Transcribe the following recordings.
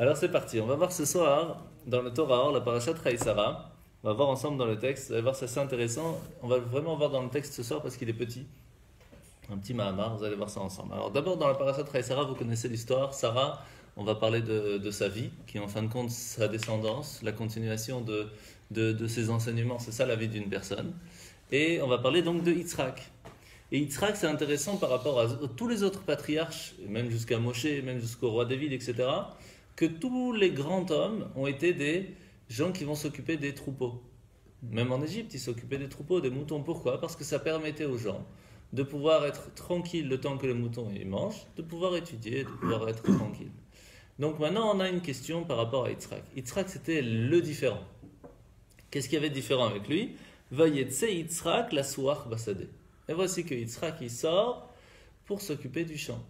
Alors c'est parti, on va voir ce soir dans le Torah, la parashat Chaïsara. On va voir ensemble dans le texte, vous allez voir c'est assez intéressant. On va vraiment voir dans le texte ce soir parce qu'il est petit. Un petit Mahamar, vous allez voir ça ensemble. Alors d'abord dans la parashat Chaïsara, vous connaissez l'histoire. Sarah, on va parler de sa vie, qui est en fin de compte sa descendance, la continuation de ses enseignements. C'est ça la vie d'une personne. Et on va parler donc de Yitzhak. Et Yitzhak, c'est intéressant par rapport à tous les autres patriarches, même jusqu'à Moshe, même jusqu'au roi David, etc., que tous les grands hommes ont été des gens qui vont s'occuper des troupeaux. Même en Égypte, ils s'occupaient des troupeaux, des moutons. Pourquoi ? Parce que ça permettait aux gens de pouvoir être tranquilles le temps que les moutons ils mangent, de pouvoir étudier, de pouvoir être tranquille. Donc maintenant, on a une question par rapport à Yitzhak. Yitzhak, c'était le différent. Qu'est-ce qu'il y avait de différent avec lui ? Vayetse Yitzhak la Souach Basadeh. Et voici que Yitzhak, il sort pour s'occuper du champ.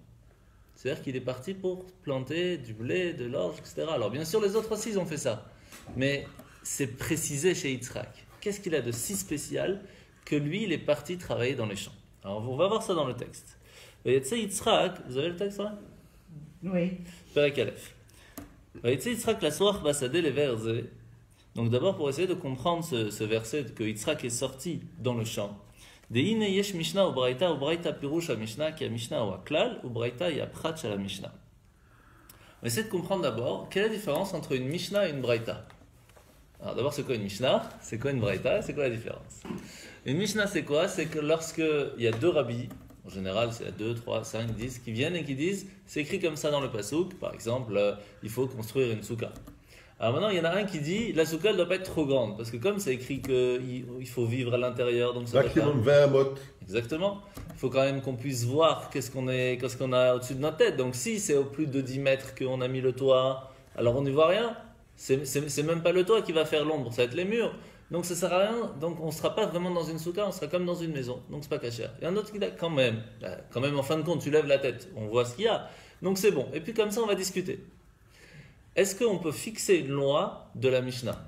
C'est-à-dire qu'il est parti pour planter du blé, de l'orge, etc. Alors bien sûr, les autres aussi, ils ont fait ça. Mais c'est précisé chez Yitzhak. Qu'est-ce qu'il a de si spécial que lui, il est parti travailler dans les champs ? Alors on va voir ça dans le texte. Vayetse Yitzhak, vous avez le texte là ? Oui. Perek Aleph. Vayetse Yitzhak la Souach Basadeh les versets. Donc d'abord, pour essayer de comprendre ce verset que Yitzhak est sorti dans le champ. Deine yesh Mishnah ou Braïta pirouche à Mishnah, qui a Mishnah ou Klal, ou Braïta y a Pratch à la Mishnah. On essaie de comprendre d'abord quelle est la différence entre une Mishnah et une Braïta. Alors d'abord, c'est quoi une Mishnah ? C'est quoi une Braïta ? C'est quoi la différence ? Une Mishnah, c'est quoi ? C'est que lorsque il y a deux rabbis, en général, c'est 2, 3, 5, 10, qui viennent et qui disent, c'est écrit comme ça dans le Passouk, par exemple, il faut construire une soukha. Alors maintenant, il y en a un qui dit la soukha ne doit pas être trop grande, parce que comme c'est écrit qu'il faut vivre à l'intérieur, donc ça maximum 20 amot. Exactement. Il faut quand même qu'on puisse voir qu'est-ce qu'on a au-dessus de notre tête. Donc si c'est au plus de 10 mètres qu'on a mis le toit, alors on n'y voit rien. C'est même pas le toit qui va faire l'ombre, ça va être les murs. Donc ça sert à rien. Donc on ne sera pas vraiment dans une soukha, on sera comme dans une maison. Donc c'est pas caché. Il y a un autre qui dit quand même en fin de compte, tu lèves la tête, on voit ce qu'il y a. Donc c'est bon. Et puis comme ça, on va discuter. Est-ce qu'on peut fixer une loi de la Mishnah ?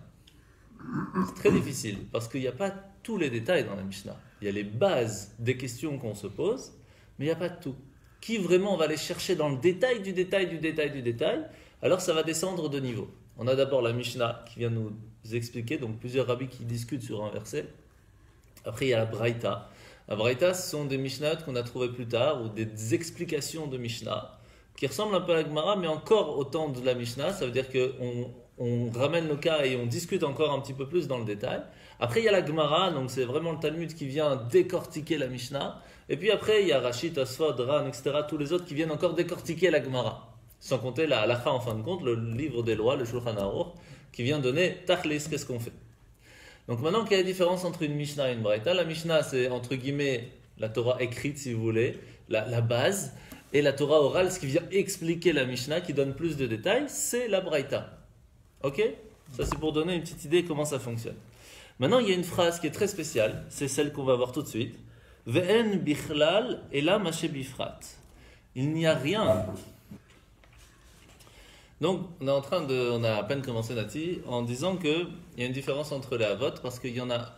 C'est très difficile, parce qu'il n'y a pas tous les détails dans la Mishnah. Il y a les bases des questions qu'on se pose, mais il n'y a pas tout. Qui vraiment on va aller chercher dans le détail du détail du détail du détail, alors ça va descendre de niveau. On a d'abord la Mishnah qui vient nous expliquer, donc plusieurs rabbis qui discutent sur un verset. Après il y a la Braïta. La Braïta, ce sont des Mishnahs qu'on a trouvés plus tard, ou des explications de Mishnah, qui ressemble un peu à la Gemara, mais encore au temps de la Mishnah. Ça veut dire qu'on ramène le cas et on discute encore un petit peu plus dans le détail. Après, il y a la Gemara, donc c'est vraiment le Talmud qui vient décortiquer la Mishnah. Et puis après, il y a Rashi, Tosfot, Ran, etc., tous les autres qui viennent encore décortiquer la Gemara. Sans compter la Halacha, en fin de compte, le livre des lois, le Shulchan Aruch, qui vient donner Tachlis, qu'est-ce qu'on fait. Donc maintenant, quelle est la différence entre une Mishnah et une Braïta ? La Mishnah, c'est entre guillemets la Torah écrite, si vous voulez, la base. Et la Torah orale, ce qui vient expliquer la Mishnah, qui donne plus de détails, c'est la Braïta. Ok ? Ça, c'est pour donner une petite idée de comment ça fonctionne. Maintenant, il y a une phrase qui est très spéciale, c'est celle qu'on va voir tout de suite. Ve'en bichlal ela mashe bifrat. Il n'y a rien. Donc, on a à peine commencé Nati, en disant qu'il y a une différence entre les avot, parce qu'il y en a,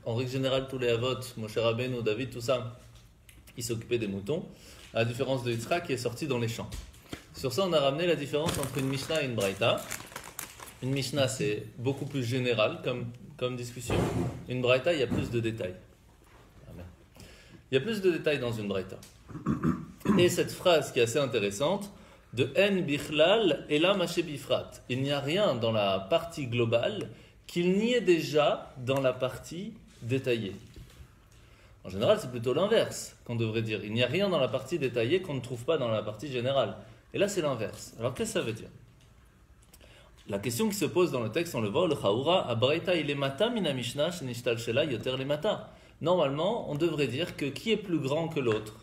en règle générale, tous les avot, Moshe Rabbeinu, David, tout ça, ils s'occupaient des moutons. À la différence de Yitzhak qui est sorti dans les champs. Sur ça, on a ramené la différence entre une Mishnah et une Braïta. Une Mishnah, c'est beaucoup plus général comme discussion. Une Braïta, il y a plus de détails. Amen. Il y a plus de détails dans une Braïta. Et cette phrase qui est assez intéressante, de En Bichlal Ela Mashe Bifrat. Il n'y a rien dans la partie globale qu'il n'y ait déjà dans la partie détaillée. En général, c'est plutôt l'inverse qu'on devrait dire. Il n'y a rien dans la partie détaillée qu'on ne trouve pas dans la partie générale. Et là, c'est l'inverse. Alors, qu'est-ce que ça veut dire ? La question qui se pose dans le texte, on le voit, le Chaoura, Abraïta ilemata mina Mishnah shenishtal shela yoter lemata. Normalement, on devrait dire que qui est plus grand que l'autre ?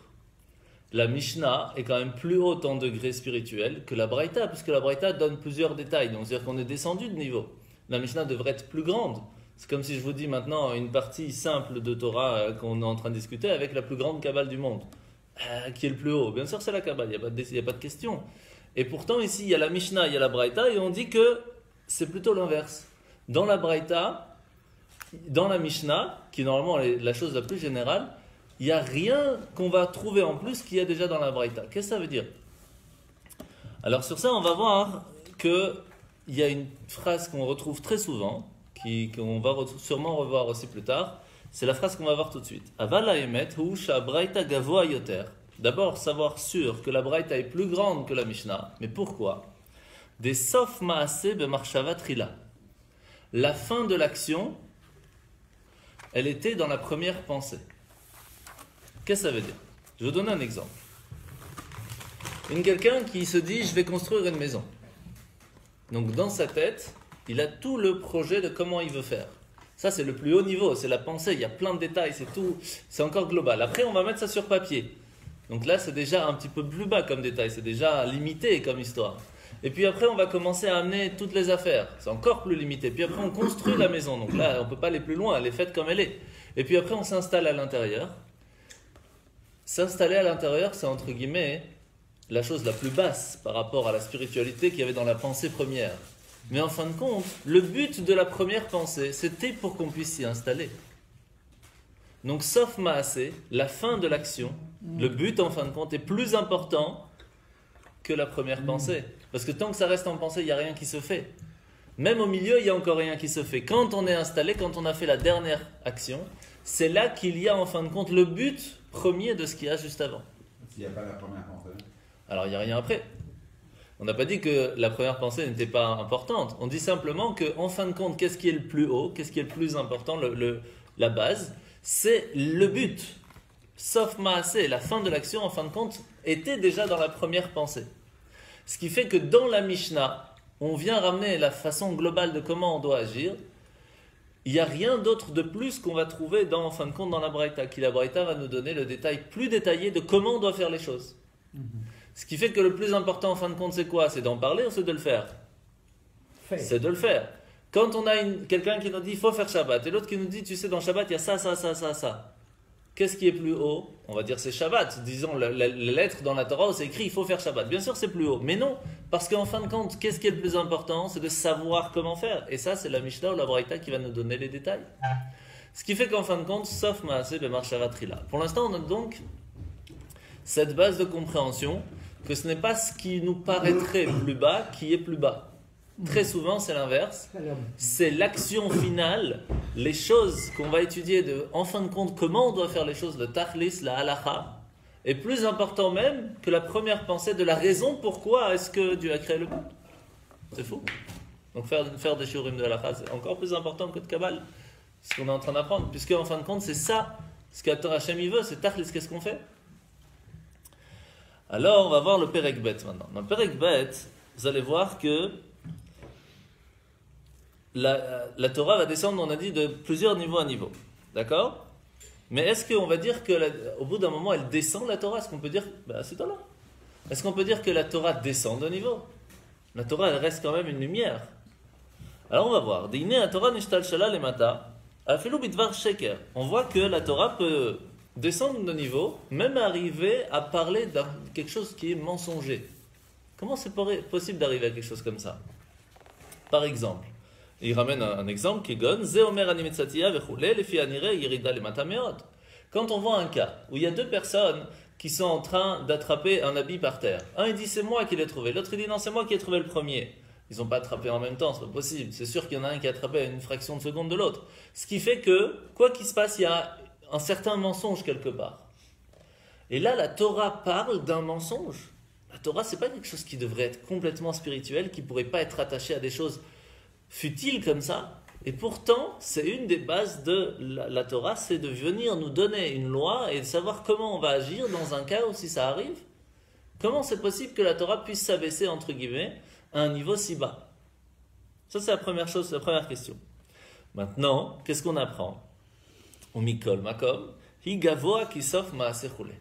La Mishnah est quand même plus haute en degré spirituel que la Braïta, puisque la Braïta donne plusieurs détails. Donc, c'est-à-dire qu'on est descendu de niveau. La Mishnah devrait être plus grande. C'est comme si je vous dis maintenant une partie simple de Torah qu'on est en train de discuter avec la plus grande Kabbale du monde. Qui est le plus haut ? Bien sûr, c'est la Kabbale, il n'y a pas de question. Et pourtant, ici, il y a la Mishnah, il y a la Braïta, et on dit que c'est plutôt l'inverse. Dans la Braïta, dans la Mishnah, qui normalement est la chose la plus générale, il n'y a rien qu'on va trouver en plus qu'il y a déjà dans la Braïta. Qu'est-ce que ça veut dire ? Alors sur ça, on va voir qu'il y a une phrase qu'on retrouve très souvent, qu'on va sûrement revoir aussi plus tard. C'est la phrase qu'on va voir tout de suite. Aval haemet hu shehabraïta gavoa yoter. D'abord, savoir sûr que la braïta est plus grande que la Mishnah. Mais pourquoi? Des sof maaseh bemarshava trila. La fin de l'action, elle était dans la première pensée. Qu'est-ce que ça veut dire? Je vais vous donner un exemple. Quelqu'un qui se dit, je vais construire une maison. Donc dans sa tête, il a tout le projet de comment il veut faire. Ça, c'est le plus haut niveau, c'est la pensée. Il y a plein de détails, c'est tout, c'est encore global. Après, on va mettre ça sur papier. Donc là, c'est déjà un petit peu plus bas comme détail, c'est déjà limité comme histoire. Et puis après, on va commencer à amener toutes les affaires. C'est encore plus limité. Puis après, on construit la maison. Donc là, on ne peut pas aller plus loin, elle est faite comme elle est. Et puis après, on s'installe à l'intérieur. S'installer à l'intérieur, c'est entre guillemets la chose la plus basse par rapport à la spiritualité qu'il y avait dans la pensée première. Mais en fin de compte, le but de la première pensée, c'était pour qu'on puisse s'y installer. Donc, sauf maaseh, la fin de l'action, le but en fin de compte est plus important que la première pensée. Parce que tant que ça reste en pensée, il n'y a rien qui se fait. Même au milieu, il n'y a encore rien qui se fait. Quand on est installé, quand on a fait la dernière action, c'est là qu'il y a en fin de compte le but premier de ce qu'il y a juste avant. S'il n'y a pas la première pensée. Alors, il n'y a rien après. On n'a pas dit que la première pensée n'était pas importante. On dit simplement qu'en fin de compte, qu'est-ce qui est le plus haut, qu'est-ce qui est le plus important, la base, c'est le but. Sauf maaseh, la fin de l'action, en fin de compte, était déjà dans la première pensée. Ce qui fait que dans la Mishnah, on vient ramener la façon globale de comment on doit agir. Il n'y a rien d'autre de plus qu'on va trouver en fin de compte dans la Braïta. La Braïta va nous donner le détail plus détaillé de comment on doit faire les choses. Ce qui fait que le plus important en fin de compte, c'est quoi? C'est d'en parler ou c'est de le faire? C'est de le faire. Quand on a quelqu'un qui nous dit il faut faire Shabbat, et l'autre qui nous dit tu sais dans Shabbat il y a ça, ça, ça, ça, ça. Qu'est-ce qui est plus haut? On va dire c'est Shabbat. Disons les lettres dans la Torah où c'est écrit il faut faire Shabbat. Bien sûr c'est plus haut, mais non. Parce qu'en fin de compte, qu'est-ce qui est le plus important? C'est de savoir comment faire. Et ça c'est la Mishnah ou la Braïta qui va nous donner les détails. Ce qui fait qu'en fin de compte, sauf maaseh bemarshava trila. Pour l'instant on a donc cette base de compréhension que ce n'est pas ce qui nous paraîtrait plus bas qui est plus bas. Très souvent, c'est l'inverse. C'est l'action finale, les choses qu'on va étudier en fin de compte, comment on doit faire les choses, le tachlis, la halacha, est plus important même que la première pensée de la raison pourquoi est-ce que Dieu a créé le monde. C'est fou. Donc faire des shurim de halacha, c'est encore plus important que de Kabbal, ce qu'on est en train d'apprendre, puisque en fin de compte, c'est ça, ce qu'Ator Hashem il veut, c'est tachlis, qu'est-ce qu'on fait? Alors, on va voir le Perek Bet maintenant. Dans le Perek Bet, vous allez voir que la Torah va descendre, on a dit, de plusieurs niveaux à niveau. D'accord? Mais est-ce qu'on va dire qu'au bout d'un moment, elle descend la Torah? Est-ce qu'on peut dire, c'est là. Est-ce qu'on peut dire que la Torah descend de niveau? La Torah, elle reste quand même une lumière. Alors, on va voir. Dine la Torah nishtal shala lemata, afilu bidvar sheker. On voit que la Torah peut descendre de niveau, même arriver à parler de quelque chose qui est mensonger. Comment c'est possible d'arriver à quelque chose comme ça? Par exemple, il ramène un exemple qui gonne quand on voit un cas où il y a deux personnes qui sont en train d'attraper un habit par terre. Un il dit c'est moi qui l'ai trouvé, l'autre il dit non c'est moi qui ai trouvé le premier. Ils n'ont pas attrapé en même temps, c'est pas possible. C'est sûr qu'il y en a un qui a attrapé à une fraction de seconde de l'autre. Ce qui fait que, quoi qu'il se passe, il y a un certain mensonge quelque part. Et là, la Torah parle d'un mensonge. La Torah, c'est pas quelque chose qui devrait être complètement spirituel, qui pourrait pas être attaché à des choses futiles comme ça. Et pourtant, c'est une des bases de la Torah, c'est de venir nous donner une loi et de savoir comment on va agir dans un cas où si ça arrive. Comment c'est possible que la Torah puisse s'abaisser, entre guillemets, à un niveau si bas? Ça, c'est la première chose, la première question. Maintenant, qu'est-ce qu'on apprend? Mikol makom, hi gavoa ki sof maaseh chule.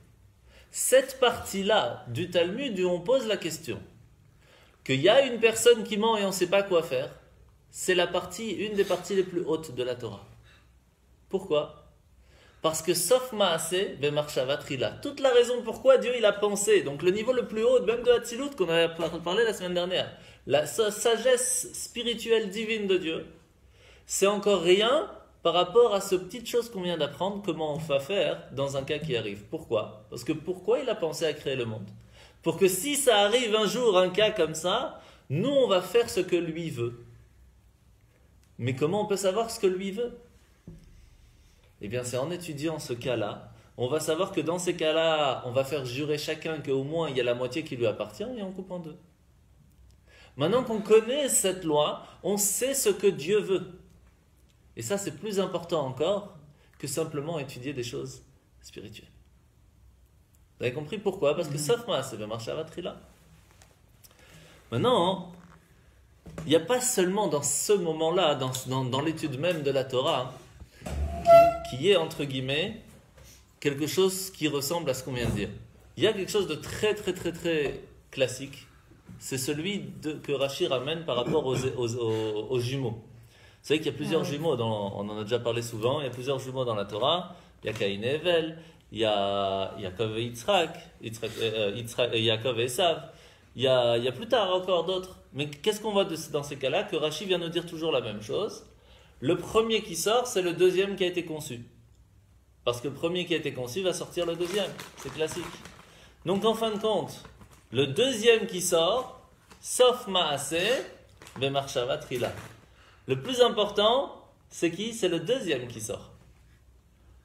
Cette partie-là du Talmud où on pose la question qu'il y a une personne qui ment et on ne sait pas quoi faire, c'est une des parties les plus hautes de la Torah. Pourquoi? Parce que sauf maaseh bemarshava trila. Toute la raison pourquoi Dieu il a pensé, donc le niveau le plus haut, même de Hatzilut qu'on avait parlé la semaine dernière, la sagesse spirituelle divine de Dieu, c'est encore rien par rapport à cette petite chose qu'on vient d'apprendre, comment on va faire dans un cas qui arrive. Pourquoi? Parce que pourquoi il a pensé à créer le monde? Pour que si ça arrive un jour, un cas comme ça, Nous, on va faire ce que lui veut. Mais comment on peut savoir ce que lui veut? Eh bien, c'est en étudiant ce cas-là. On va savoir que dans ces cas-là, on va faire jurer chacun qu'au moins il y a la moitié qui lui appartient et on coupe en deux. Maintenant qu'on connaît cette loi, on sait ce que Dieu veut. Et ça, c'est plus important encore que simplement étudier des choses spirituelles. Vous avez compris pourquoi? Parce que sauf moi, c'est le marché à là. Maintenant, il n'y a pas seulement dans ce moment-là, dans l'étude même de la Torah, qui est, entre guillemets, quelque chose qui ressemble à ce qu'on vient de dire. Il y a quelque chose de très, très, très, très classique. C'est celui que Rashi ramène par rapport aux jumeaux. Vous savez qu'il y a plusieurs jumeaux, on en a déjà parlé souvent, il y a plusieurs jumeaux dans la Torah. Il y a Caïn et Hevel, il y a Yaakov et Yitzhak, Yaakov et Esav. Il y a plus tard encore d'autres. Mais qu'est-ce qu'on voit dans ces cas-là? Que Rashi vient nous dire toujours la même chose. Le premier qui sort, c'est le deuxième qui a été conçu. Parce que le premier qui a été conçu va sortir le deuxième. C'est classique. Donc en fin de compte, le deuxième qui sort, sauf Maaseh, Bemarshava Trila. Le plus important, c'est qui? C'est le deuxième qui sort.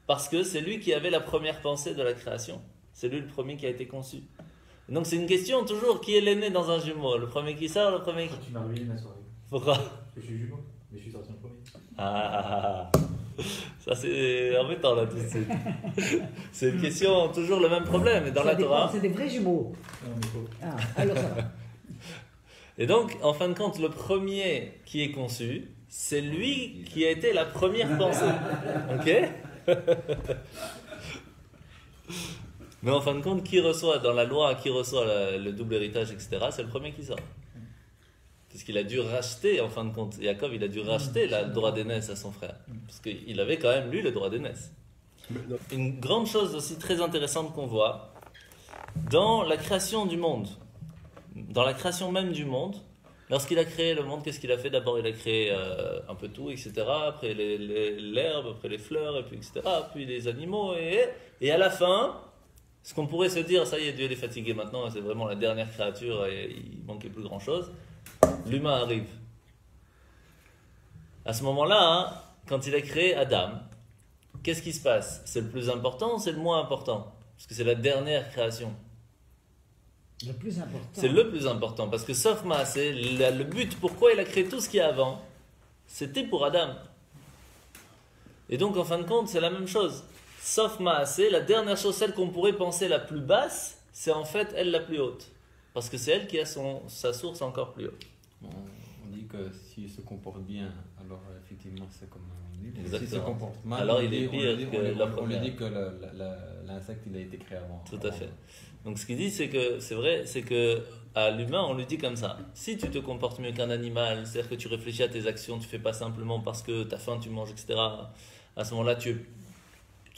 Parce que c'est lui qui avait la première pensée de la création. C'est lui le premier qui a été conçu. Donc c'est une question toujours, qui est l'aîné dans un jumeau? Le premier qui sort, le premier qui... Tu m'as ruiné ma soirée. Pourquoi? Parce que je suis jumeau, mais je suis sorti en premier. Ça c'est embêtant là tout de suite. C'est une question, toujours le même problème. Et dans la Torah... C'est des vrais jumeaux. Non, mais faux. Ah, alors ça va. Et donc, en fin de compte, le premier qui est conçu, c'est lui qui a été la première pensée. Ok? Mais en fin de compte, qui reçoit, dans la loi, qui reçoit le double héritage, etc., c'est le premier qui sort. Parce qu'il a dû racheter, en fin de compte, Yaakov, il a dû racheter le droit d'aînesse à son frère. Parce qu'il avait quand même, lui, le droit d'aînesse. Une grande chose aussi très intéressante qu'on voit, dans la création du monde, dans la création même du monde, lorsqu'il a créé le monde, qu'est-ce qu'il a fait? D'abord, il a créé un peu tout, etc. Après l'herbe, après les fleurs, et puis etc. Puis les animaux, et à la fin, ce qu'on pourrait se dire, ça y est, Dieu est fatigué maintenant, c'est vraiment la dernière créature, et il manquait plus grand-chose. L'humain arrive. À ce moment-là, hein, quand il a créé Adam, qu'est-ce qui se passe? C'est le plus important ou c'est le moins important? Parce que c'est la dernière création. Le plus important. C'est le plus important, parce que sauf Maaseh, le but, pourquoi il a créé tout ce qu'il y a avant, c'était pour Adam. Et donc, en fin de compte, c'est la même chose. Sauf Maaseh, la dernière chose, celle qu'on pourrait penser la plus basse, c'est en fait elle la plus haute. Parce que c'est elle qui a sa source encore plus haute. On dit que s'il se comporte bien, alors effectivement c'est comme on dit. Exactement. S'il se comporte mal, alors il est pire que la on première. lui dit que l'insecte il a été créé avant. Tout à fait. Donc ce qu'il dit, c'est que c'est vrai, c'est que à l'humain, on lui dit comme ça. Si tu te comportes mieux qu'un animal, c'est-à-dire que tu réfléchis à tes actions, tu fais pas simplement parce que tu as faim, tu manges, etc. À ce moment-là, tu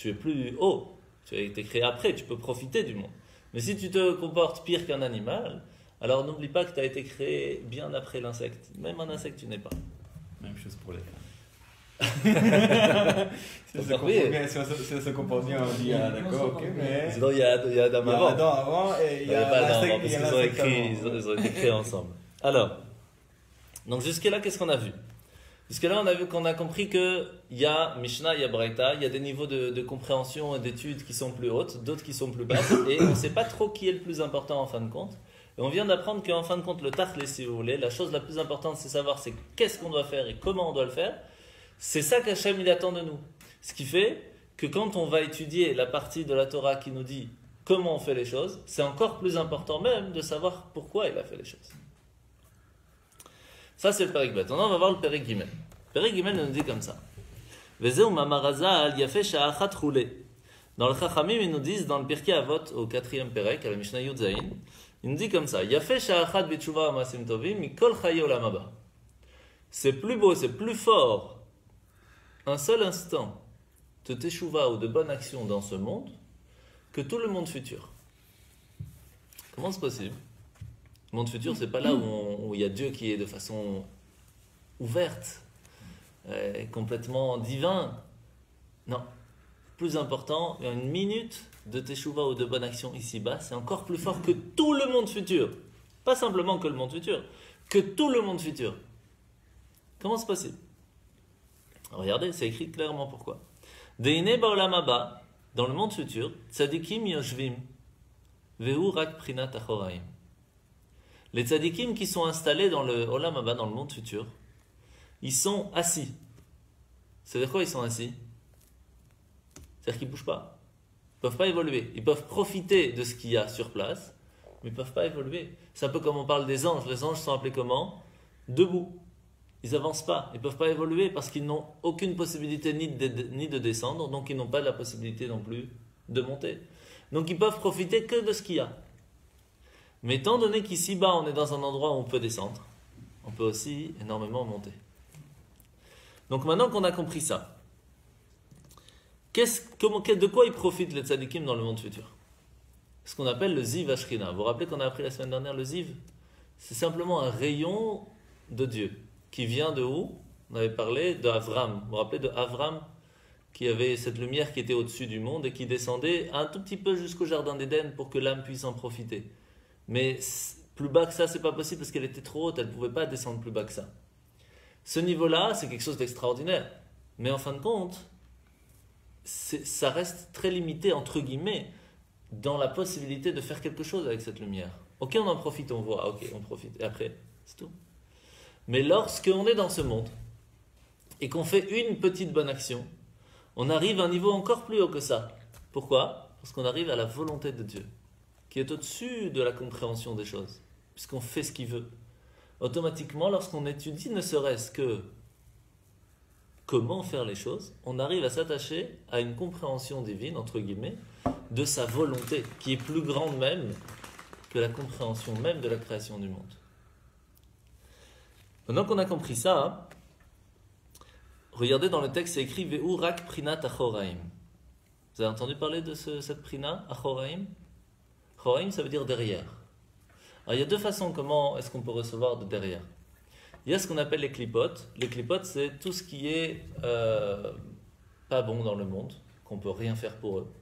es plus haut. Tu as été créé après, tu peux profiter du monde. Mais si tu te comportes pire qu'un animal, alors n'oublie pas que tu as été créé bien après l'insecte. Même un insecte, tu n'es pas. Même chose pour les femmes. Si on se comporte bien, on dit ah, d'accord, ok, mais. Sinon, il y a Adam avant. Adam avant et il y a pas Adam avant, l'insecte. parce qu'ils ont été créés ensemble. Alors, donc jusque-là, qu'est-ce qu'on a vu? Jusque-là, on a vu qu'on a compris qu'il y a Mishnah, il y a Braïta, il y a des niveaux de compréhension et d'études qui sont plus hautes, d'autres qui sont plus basses, et on ne sait pas trop qui est le plus important en fin de compte. Et on vient d'apprendre qu'en fin de compte, le tachlé, si vous voulez, la chose la plus importante, c'est savoir c'est qu'est-ce qu'on doit faire et comment on doit le faire. C'est ça qu'Hachem il attend de nous. Ce qui fait que quand on va étudier la partie de la Torah qui nous dit comment on fait les choses, c'est encore plus important même de savoir pourquoi il a fait les choses. Ça, c'est le Perek Bet. Maintenant, on va voir le Perek Gimel. Le Perek Gimel nous dit comme ça. Vezeu mamarazal yafeh sha'achat roulé. Dans le Chachamim, ils nous disent, dans le Pirkei Avot, au 4e Perek, à la Mishnah Yud Zayin, il nous dit comme ça. Yafeh sha'achat b'tshuva amasim tovim mikol chaye olam haba. C'est plus beau, c'est plus fort, un seul instant de teshuva ou de bonne action dans ce monde, que tout le monde futur. Comment c'est possible? Le monde futur, c'est pas là où il y a Dieu qui est de façon ouverte, complètement divin. Non. Plus important, il y a une minute de teshuva ou de bonne action ici-bas, c'est encore plus fort que tout le monde futur. Pas simplement que le monde futur. que tout le monde futur. Comment c'est possible? Regardez, c'est écrit clairement pourquoi. Deine ba'olam haba, dans le monde futur, tzadikim yoshvim, vehu rak prinat achoraim. Les tzadikim qui sont installés dans le olam haba, dans le monde futur, ils sont assis. C'est-à-dire quoi ils sont assis? C'est-à-dire qu'ils ne bougent pas. Ils ne peuvent pas évoluer. Ils peuvent profiter de ce qu'il y a sur place, mais ils ne peuvent pas évoluer. C'est un peu comme on parle des anges. Les anges sont appelés comment? Debout. Ils n'avancent pas. Ils ne peuvent pas évoluer parce qu'ils n'ont aucune possibilité ni de descendre, donc ils n'ont pas la possibilité non plus de monter. Donc ils peuvent profiter que de ce qu'il y a. Mais étant donné qu'ici-bas, on est dans un endroit où on peut descendre, on peut aussi énormément monter. Donc maintenant qu'on a compris ça, de quoi ils profitent les tzadikim dans le monde futur? Ce qu'on appelle le ziv Ashrina. Vous vous rappelez qu'on a appris la semaine dernière le ziv? C'est simplement un rayon de Dieu qui vient de où? On avait parlé d'Avram. Vous vous rappelez de Avram qui avait cette lumière qui était au-dessus du monde et qui descendait un tout petit peu jusqu'au jardin d'Éden pour que l'âme puisse en profiter. Mais plus bas que ça, c'est pas possible parce qu'elle était trop haute, elle ne pouvait pas descendre plus bas que ça. Ce niveau-là, c'est quelque chose d'extraordinaire. Mais en fin de compte, ça reste très limité, entre guillemets, dans la possibilité de faire quelque chose avec cette lumière. Ok, on en profite, on voit, ok, on profite. Et après, c'est tout. Mais lorsqu'on est dans ce monde et qu'on fait une petite bonne action, on arrive à un niveau encore plus haut que ça. Pourquoi? Parce qu'on arrive à la volonté de Dieu, qui est au-dessus de la compréhension des choses, puisqu'on fait ce qu'il veut. Automatiquement, lorsqu'on étudie ne serait-ce que comment faire les choses, on arrive à s'attacher à une compréhension divine, entre guillemets, de sa volonté, qui est plus grande même que la compréhension même de la création du monde. Maintenant qu'on a compris ça, regardez dans le texte, c'est écrit « Ve'u rak prinat achoraim ». Vous avez entendu parler de cette prina, achoraim? Achoraim, ça veut dire derrière. Alors, il y a deux façons comment est-ce qu'on peut recevoir de derrière. Il y a ce qu'on appelle les clipotes. Les clipotes, c'est tout ce qui est pas bon dans le monde, qu'on ne peut rien faire pour eux,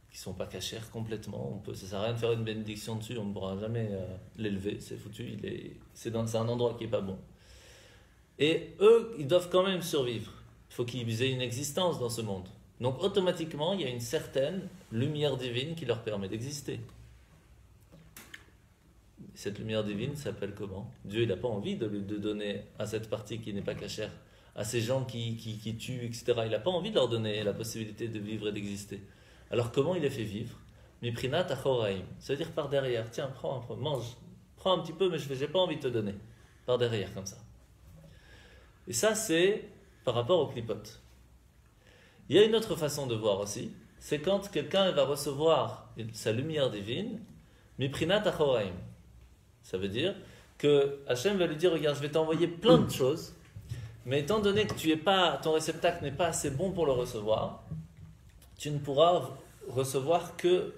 qui ne sont pas cachers complètement. Ça ne sert à rien de faire une bénédiction dessus, on ne pourra jamais l'élever, c'est foutu, c'est un endroit qui n'est pas bon. Et eux, ils doivent quand même survivre. Il faut qu'ils aient une existence dans ce monde. Donc automatiquement, il y a une certaine lumière divine qui leur permet d'exister. Cette lumière divine s'appelle comment? Dieu, il n'a pas envie de donner à cette partie qui n'est pas cachère, à ces gens qui tuent, etc. Il n'a pas envie de leur donner la possibilité de vivre et d'exister. Alors comment il les fait vivre? Miprinat achoraim. Ça veut dire par derrière. Tiens, mange. Prends un petit peu, mais je n'ai pas envie de te donner. Par derrière, comme ça. Et ça, c'est par rapport aux clipotes. Il y a une autre façon de voir aussi. C'est quand quelqu'un va recevoir sa lumière divine, Miprinat achoraim. Ça veut dire que Hachem va lui dire, regarde, je vais t'envoyer plein de choses, mais étant donné que ton réceptacle n'est pas assez bon pour le recevoir, tu ne pourras recevoir que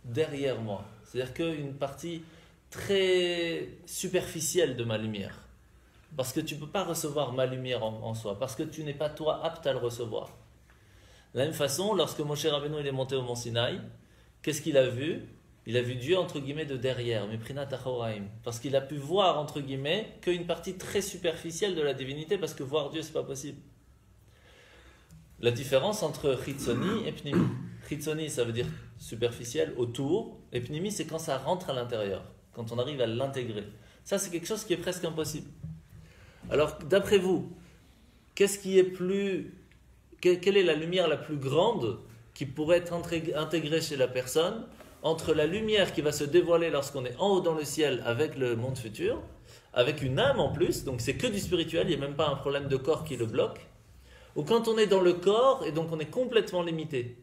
derrière moi. C'est-à-dire qu'une partie très superficielle de ma lumière. Parce que tu ne peux pas recevoir ma lumière en soi, parce que tu n'es pas toi apte à le recevoir. De la même façon, lorsque Moshe Rabbeinu il est monté au mont Sinaï, qu'est-ce qu'il a vu? Il a vu Dieu entre guillemets de derrière, Miprinat achoraim, parce qu'il a pu voir entre guillemets qu'une partie très superficielle de la divinité, parce que voir Dieu c'est pas possible. La différence entre Chitzoni et Pnimi. Chitzoni ça veut dire superficiel, autour, et Pnimi c'est quand ça rentre à l'intérieur, quand on arrive à l'intégrer. Ça c'est quelque chose qui est presque impossible. Alors d'après vous, quelle est la lumière la plus grande qui pourrait être intégrée chez la personne entre la lumière qui va se dévoiler lorsqu'on est en haut dans le ciel avec le monde futur, avec une âme en plus, donc c'est que du spirituel, il n'y a même pas un problème de corps qui le bloque, ou quand on est dans le corps et donc on est complètement limité.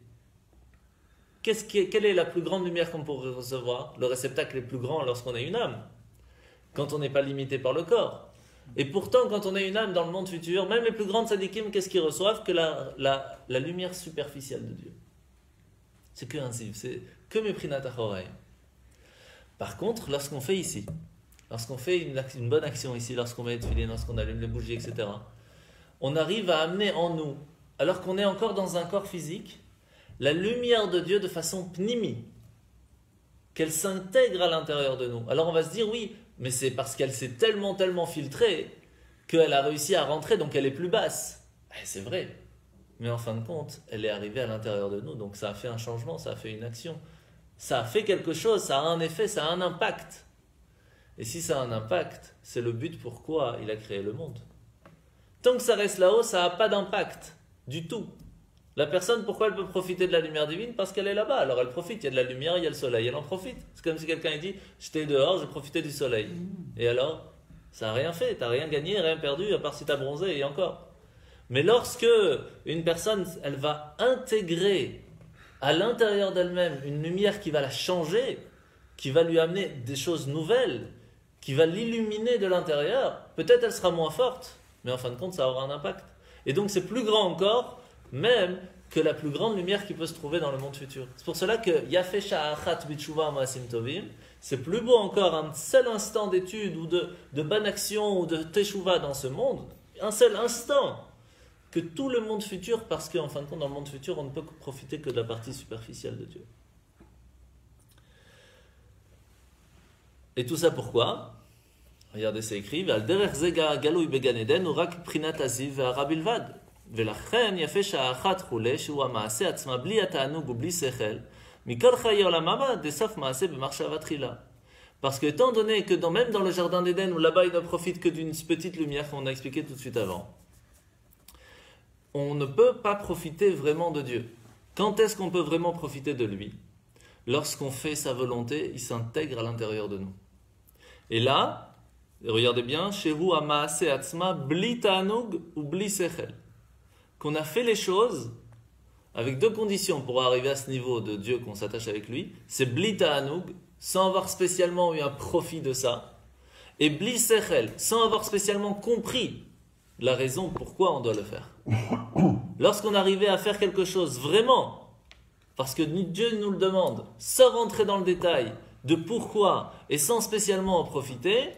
Quelle est la plus grande lumière qu'on pourrait recevoir? Le réceptacle est plus grand lorsqu'on a une âme, quand on n'est pas limité par le corps. Et pourtant, quand on a une âme dans le monde futur, même les plus grandes sadikim, qu'est-ce qu'ils reçoivent? Que la lumière superficielle de Dieu. C'est que un ziv, c'est que Miprinat achoraim. Par contre, lorsqu'on fait ici, lorsqu'on fait une bonne action ici, lorsqu'on met les tefilin, lorsqu'on allume les bougies, etc., on arrive à amener en nous, alors qu'on est encore dans un corps physique, la lumière de Dieu de façon pnimi, qu'elle s'intègre à l'intérieur de nous. Alors on va se dire, oui, mais c'est parce qu'elle s'est tellement, tellement filtrée qu'elle a réussi à rentrer, donc elle est plus basse. C'est vrai. Mais en fin de compte, elle est arrivée à l'intérieur de nous, donc ça a fait un changement, ça a fait une action. Ça a fait quelque chose, ça a un effet, ça a un impact. Et si ça a un impact, c'est le but pourquoi il a créé le monde. Tant que ça reste là-haut, ça n'a pas d'impact du tout. La personne, pourquoi elle peut profiter de la lumière divine? Parce qu'elle est là-bas. Alors elle profite, il y a de la lumière, il y a le soleil, elle en profite. C'est comme si quelqu'un dit, j'étais dehors, j'ai profité du soleil. Et alors, ça n'a rien fait, tu n'as rien gagné, rien perdu, à part si tu as bronzé et encore. Mais lorsque une personne, elle va intégrer à l'intérieur d'elle-même une lumière qui va la changer, qui va lui amener des choses nouvelles, qui va l'illuminer de l'intérieur, peut-être elle sera moins forte, mais en fin de compte, ça aura un impact. Et donc c'est plus grand encore, même que la plus grande lumière qui peut se trouver dans le monde futur. C'est pour cela que Yafé Sha'achat B'Tshuva Ma'asim Tovim, c'est plus beau encore un seul instant d'étude ou de bonne action ou de Teshuvah dans ce monde, un seul instant, que tout le monde futur, parce qu'en fin de compte, dans le monde futur, on ne peut profiter que de la partie superficielle de Dieu. Et tout ça pourquoi? Regardez, c'est écrit, Al derech zega galui began Eden, urak prinat aziv ve'ara bilvad. ולכן יפה שעה אחת חולה שהוא המעשה עצמה בלי התענוג ובלי שכל מכל חיי עולם הבא דסוף מעשה במחשבה תחילה. Parce que étant donné que même dans le jardin d'Éden où là-bas il ne profite que d'une petite lumière qu'on a expliqué tout de suite avant, on ne peut pas profiter vraiment de Dieu. Quand est-ce qu'on peut vraiment profiter de lui? Lorsqu'on fait sa volonté, il s'intègre à l'intérieur de nous. Et là, regardez bien, Shehu Amaase Atzma Bli Ta'anug ou Bli Sechel. Qu'on a fait les choses avec deux conditions pour arriver à ce niveau de Dieu qu'on s'attache avec lui. C'est Bli Ta'anug, sans avoir spécialement eu un profit de ça. Et Bli Sechel, sans avoir spécialement compris la raison pourquoi on doit le faire. Lorsqu'on arrivait à faire quelque chose vraiment, parce que Dieu nous le demande, sans rentrer dans le détail de pourquoi et sans spécialement en profiter,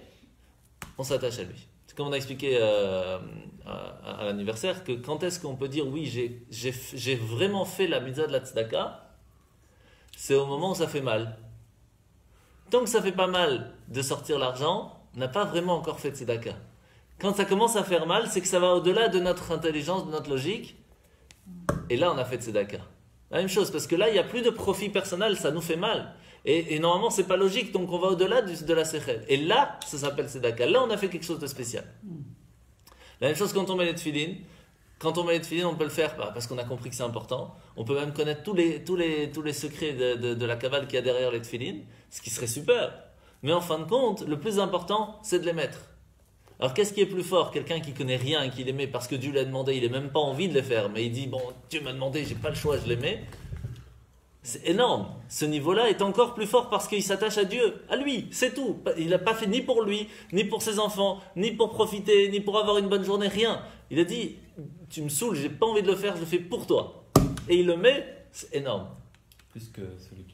on s'attache à lui. C'est comme on a expliqué à l'anniversaire que quand est-ce qu'on peut dire oui, j'ai vraiment fait la mitzvah de la tzedaka, c'est au moment où ça fait mal. Tant que ça fait pas mal de sortir l'argent, on n'a pas vraiment encore fait tzedaka. Quand ça commence à faire mal, c'est que ça va au-delà de notre intelligence, de notre logique, et là on a fait tzedaka. La même chose, parce que là il n'y a plus de profit personnel, ça nous fait mal. Et normalement, c'est pas logique, donc on va au-delà de la sechel. Et là, ça s'appelle tzedaka. Là, on a fait quelque chose de spécial. La même chose quand on met les tefilines. Quand on met les tefilines, on peut le faire parce qu'on a compris que c'est important. On peut même connaître tous les secrets de la cabale qu'il y a derrière les tefilines, ce qui serait super. Mais en fin de compte, le plus important, c'est de les mettre. Alors, qu'est-ce qui est plus fort? Quelqu'un qui connaît rien et qui les met parce que Dieu l'a demandé, il n'a même pas envie de les faire, mais il dit, bon, Dieu m'a demandé, j'ai pas le choix, je les mets. C'est énorme. Ce niveau-là est encore plus fort parce qu'il s'attache à Dieu, à lui, c'est tout. Il n'a pas fait ni pour lui, ni pour ses enfants, ni pour profiter, ni pour avoir une bonne journée, rien. Il a dit, tu me saoules, j'ai pas envie de le faire, je le fais pour toi. Et il le met, c'est énorme.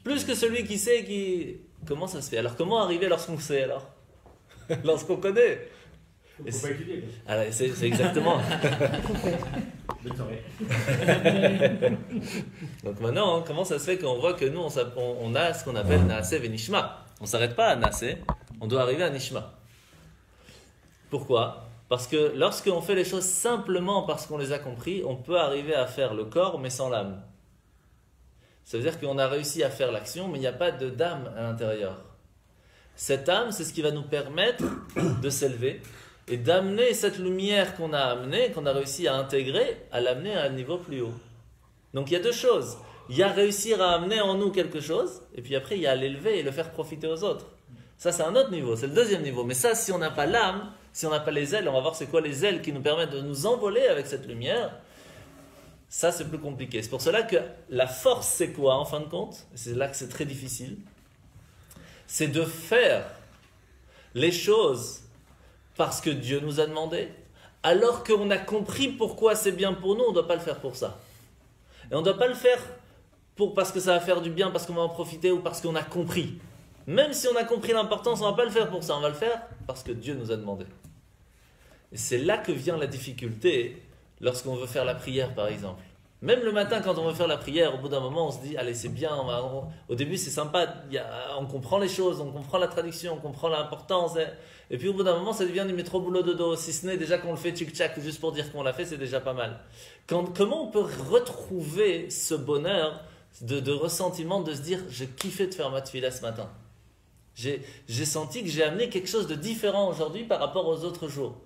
Plus que celui qui sait qui... Comment ça se fait? Alors comment arriver lorsqu'on sait alors? Lorsqu'on connaît? Il faut pas étudier. Alors, c'est exactement. Donc maintenant, comment ça se fait qu'on voit que nous, on a ce qu'on appelle Naase Venishma? On ne s'arrête pas à Naase, on doit arriver à Nishma. Pourquoi? Parce que lorsqu'on fait les choses simplement parce qu'on les a compris, on peut arriver à faire le corps mais sans l'âme. Ça veut dire qu'on a réussi à faire l'action, mais il n'y a pas d'âme à l'intérieur. Cette âme, c'est ce qui va nous permettre de s'élever et d'amener cette lumière qu'on a amenée, qu'on a réussi à intégrer, à l'amener à un niveau plus haut. Donc il y a deux choses. Il y a réussir à amener en nous quelque chose, et puis après il y a l'élever et le faire profiter aux autres. Ça c'est un autre niveau, c'est le deuxième niveau. Mais ça, si on n'a pas l'âme, si on n'a pas les ailes, on va voir c'est quoi les ailes qui nous permettent de nous envoler avec cette lumière. Ça c'est plus compliqué. C'est pour cela que la force c'est quoi en fin de compte? C'est là que c'est très difficile. C'est de faire les choses parce que Dieu nous a demandé, alors qu'on a compris pourquoi c'est bien pour nous, on ne doit pas le faire pour ça. Et on ne doit pas le faire parce que ça va faire du bien, parce qu'on va en profiter ou parce qu'on a compris. Même si on a compris l'importance, on ne va pas le faire pour ça, on va le faire parce que Dieu nous a demandé. Et c'est là que vient la difficulté lorsqu'on veut faire la prière par exemple. Même le matin, quand on veut faire la prière, au bout d'un moment, on se dit, allez, c'est bien. Au début, c'est sympa. On comprend les choses, on comprend la traduction, on comprend l'importance. Et puis, au bout d'un moment, ça devient du métro boulot dodo. Si ce n'est déjà qu'on le fait tchic-tchac, juste pour dire qu'on l'a fait, c'est déjà pas mal. Comment on peut retrouver ce bonheur de ressentiment, de se dire, j'ai kiffé de faire ma tefila ce matin. J'ai senti que j'ai amené quelque chose de différent aujourd'hui par rapport aux autres jours.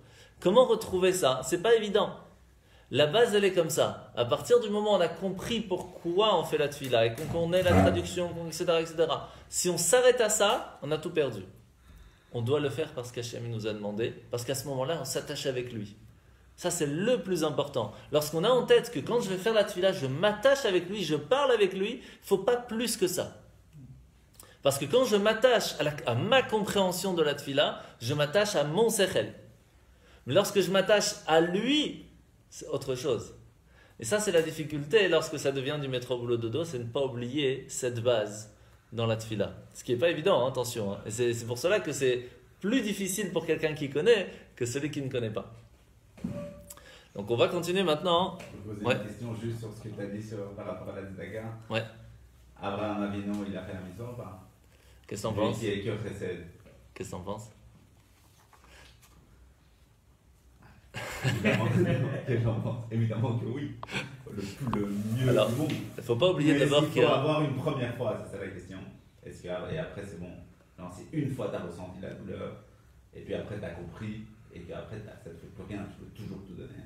Comment retrouver ça? C'est pas évident. La base, elle est comme ça. À partir du moment où on a compris pourquoi on fait la tefila et qu'on connaît la traduction, etc., etc., si on s'arrête à ça, on a tout perdu. On doit le faire parce qu'Hachem nous a demandé, parce qu'à ce moment-là, on s'attache avec lui. Ça, c'est le plus important. Lorsqu'on a en tête que quand je vais faire la tefila, je m'attache avec lui, je parle avec lui, il ne faut pas plus que ça. Parce que quand je m'attache à ma compréhension de la tefila, je m'attache à mon sechel. Mais lorsque je m'attache à lui, c'est autre chose. Et ça, c'est la difficulté lorsque ça devient du métro boulot dodo, c'est ne pas oublier cette base dans la tefila. Ce qui n'est pas évident, hein, attention. Hein. Et c'est pour cela que c'est plus difficile pour quelqu'un qui connaît que celui qui ne connaît pas. Donc on va continuer maintenant. Je peux poser une question juste sur ce que tu as dit par rapport à la tzedaka. Ouais. Abraham Avinu, il a fait la mission ou pas? Qu'est-ce que t'en penses? Qui précède. Qu'est-ce que t'en penses? Évidemment que oui. Le mieux Alors, du monde. Il ne faut pas oublier Mais d'abord qu'il faut avoir une première fois, c'est ça la question. Est-ce que, et après c'est bon. Non, c'est une fois tu as ressenti la douleur, et puis après tu as compris, et puis après ça ne te fait plus rien, tu peux toujours tout donner.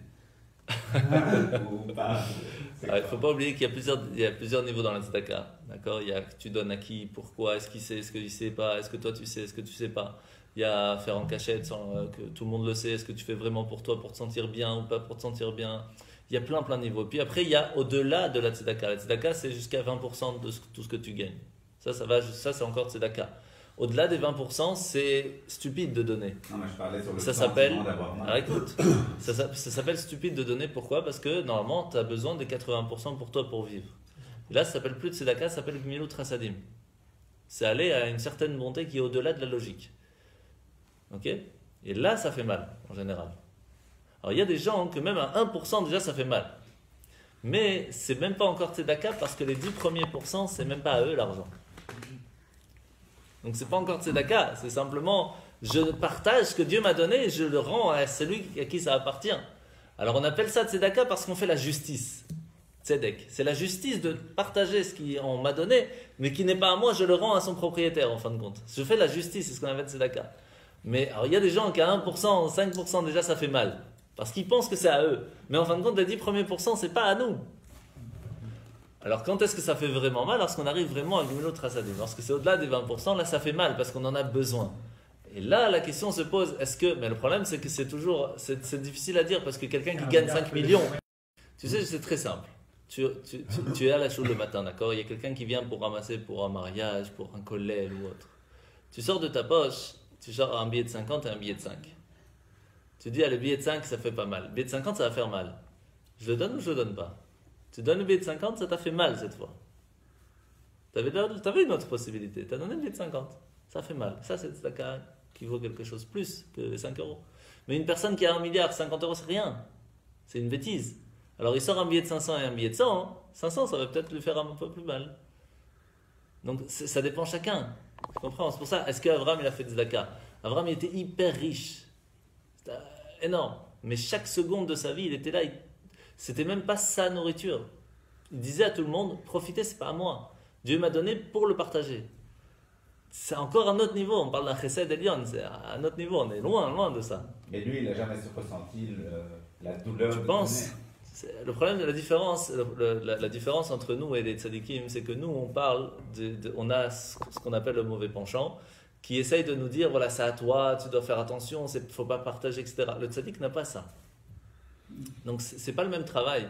Ou pas. Il ne faut pas oublier qu'il y a plusieurs niveaux dans la tzedaka. D'accord? Il y a tu donnes à qui, pourquoi, est-ce qu'il sait, est-ce qu'il ne sait pas, est-ce que toi tu sais, est-ce que tu ne sais pas. Il y a faire en cachette sans que tout le monde le sait, est-ce que tu fais vraiment pour toi, pour te sentir bien ou pas pour te sentir bien. Il y a plein de niveaux. Puis après, il y a au-delà de la tzedaka. La tzedaka, c'est jusqu'à 20% de tout ce que tu gagnes. Ça c'est encore tzedaka. Au-delà des 20%, c'est stupide de donner. Non, mais je parlais sur le Ça s'appelle. d'avoir mal. Alors écoute, ça s'appelle stupide de donner. Pourquoi? Parce que normalement, tu as besoin des 80% pour toi pour vivre. Et là, ça s'appelle plus tzedaka, ça s'appelle gmilut chasadim. C'est aller à une certaine bonté qui est au-delà de la logique. Ok? Et là, ça fait mal, en général. Alors, il y a des gens que même à 1%, déjà, ça fait mal. Mais c'est même pas encore tzedaka parce que les 10 premiers pourcents, c'est même pas à eux l'argent. Donc, c'est pas encore tzedaka. C'est simplement, je partage ce que Dieu m'a donné et je le rends à celui à qui ça appartient. Alors, on appelle ça tzedaka parce qu'on fait la justice. Tzedek. C'est la justice de partager ce qu'on m'a donné, mais qui n'est pas à moi, je le rends à son propriétaire, en fin de compte. Je fais la justice, c'est ce qu'on appelle tzedaka. Mais alors, il y a des gens qui à 1%, 5% déjà ça fait mal. Parce qu'ils pensent que c'est à eux. Mais en fin de compte, les 10 premiers pourcents, c'est pas à nous. Alors quand est-ce que ça fait vraiment mal? Lorsqu'on arrive vraiment à Gmilut Chasadim. Lorsque c'est au-delà des 20%, là ça fait mal parce qu'on en a besoin. Et là la question se pose, est-ce que... Mais le problème c'est que c'est toujours... C'est difficile à dire parce que quelqu'un qui gagne 5 millions... Tu sais, c'est très simple. Tu es à la choule le matin, d'accord? Il y a quelqu'un qui vient pour ramasser pour un mariage, pour un collège ou autre. Tu sors de ta poche... Tu sors un billet de 50 et un billet de 5. Tu dis, le billet de 5, ça fait pas mal. Le billet de 50, ça va faire mal. Je le donne ou je le donne pas? Tu donnes le billet de 50, ça t'a fait mal cette fois. Tu avais une autre possibilité. Tu as donné le billet de 50. Ça fait mal. Ça, c'est tzedaka qui vaut quelque chose plus que les 5 euros. Mais une personne qui a 1 milliard, 50 euros, c'est rien. C'est une bêtise. Alors, il sort un billet de 500 et un billet de 100. Hein. 500, ça va peut-être lui faire un peu plus mal. Donc, ça dépend chacun. Tu comprends? C'est pour ça, est-ce qu'Abraham il a fait tzedaka? Abraham il était hyper riche. C'était énorme. Mais chaque seconde de sa vie, il était là. C'était même pas sa nourriture. Il disait à tout le monde, profitez, c'est pas à moi. Dieu m'a donné pour le partager. C'est encore un autre niveau. On parle d'un chesed elyon, c'est un autre niveau. On est loin de ça. Mais lui, il n'a jamais ressenti la douleur. Je pense. Le problème de la différence, la différence entre nous et les tzadikim, c'est que nous, on parle, on a ce qu'on appelle le mauvais penchant, qui essaye de nous dire, voilà, c'est à toi, tu dois faire attention, il ne faut pas partager, etc. Le tzadik n'a pas ça. Donc, ce n'est pas le même travail.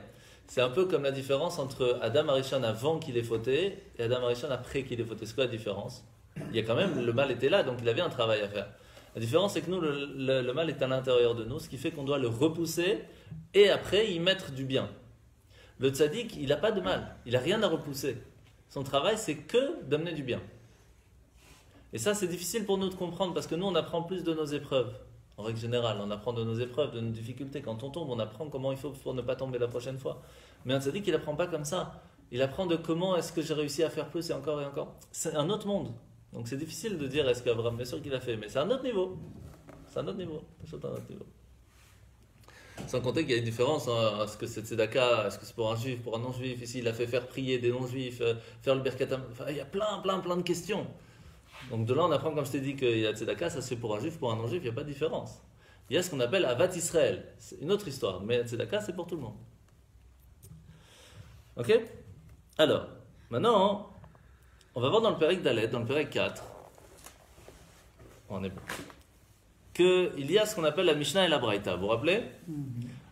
C'est un peu comme la différence entre Adam Arishon avant qu'il ait fauté et Adam Arishon après qu'il ait fauté. C'est quoi la différence? Il y a quand même, le mal était là, donc il avait un travail à faire. La différence, c'est que nous, le mal est à l'intérieur de nous, ce qui fait qu'on doit le repousser et après y mettre du bien. Le tzaddik, il n'a pas de mal, il n'a rien à repousser. Son travail, c'est que d'amener du bien. Et ça, c'est difficile pour nous de comprendre parce que nous, on apprend plus de nos épreuves. En règle générale, on apprend de nos épreuves, de nos difficultés. Quand on tombe, on apprend comment il faut pour ne pas tomber la prochaine fois. Mais un tzaddik, il apprend pas comme ça. Il apprend de comment est-ce que j'ai réussi à faire plus et encore et encore. C'est un autre monde. Donc c'est difficile de dire est-ce qu'Abraham, bien sûr qu'il a fait, mais c'est un autre niveau. C'est un autre niveau. C'est un autre niveau. Sans compter qu'il y a une différence. Hein. Est-ce que c'est tzedaka? Est-ce que c'est pour un juif, pour un non-juif? Ici, il a fait faire prier des non-juifs, faire le birkat. Enfin, il y a plein de questions. Donc de là, on apprend, comme je t'ai dit, qu'il y a tzedaka, ça se fait pour un juif, pour un non-juif, il n'y a pas de différence. Il y a ce qu'on appelle Avat Israël. C'est une autre histoire. Mais tzedaka, c'est pour tout le monde. Ok? Alors, maintenant, on va voir dans le Pérec Dalet, dans le Pérec 4, on est bon, qu'il y a ce qu'on appelle la Mishnah et la Braïta. Vous vous rappelez?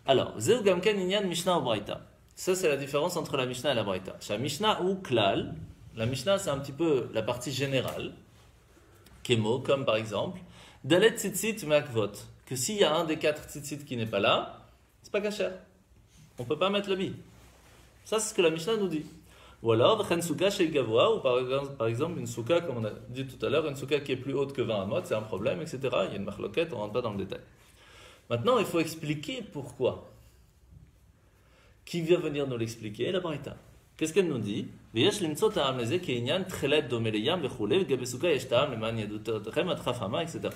Alors, Zeu Gamken Inyan Mishnah ou Braïta. Ça, c'est la différence entre la Mishnah et la Braïta. La Mishnah ou Klal, la Mishnah, c'est un petit peu la partie générale, Kemo, comme par exemple, Dalet Tzitzit Me'akvot, que s'il y a un des 4 tzitzit qui n'est pas là, c'est pas kasher. On ne peut pas mettre le bi. Ça, c'est ce que la Mishnah nous dit. Ou alors, chen souka chez Gavoa, ou par exemple une souka, comme on a dit tout à l'heure, une souka qui est plus haute que 20 amot, c'est un problème, etc. Il y a une marloquette, on ne rentre pas dans le détail. Maintenant, il faut expliquer pourquoi. Qui vient venir nous l'expliquer? La Braïta. Qu'est-ce qu'elle nous dit? V'yesh limtzot ha'am leze ke'inyan tchelet dome leyam v'chule v'gabe souka yesh ta'am leman yedutotechem atrafama, etc.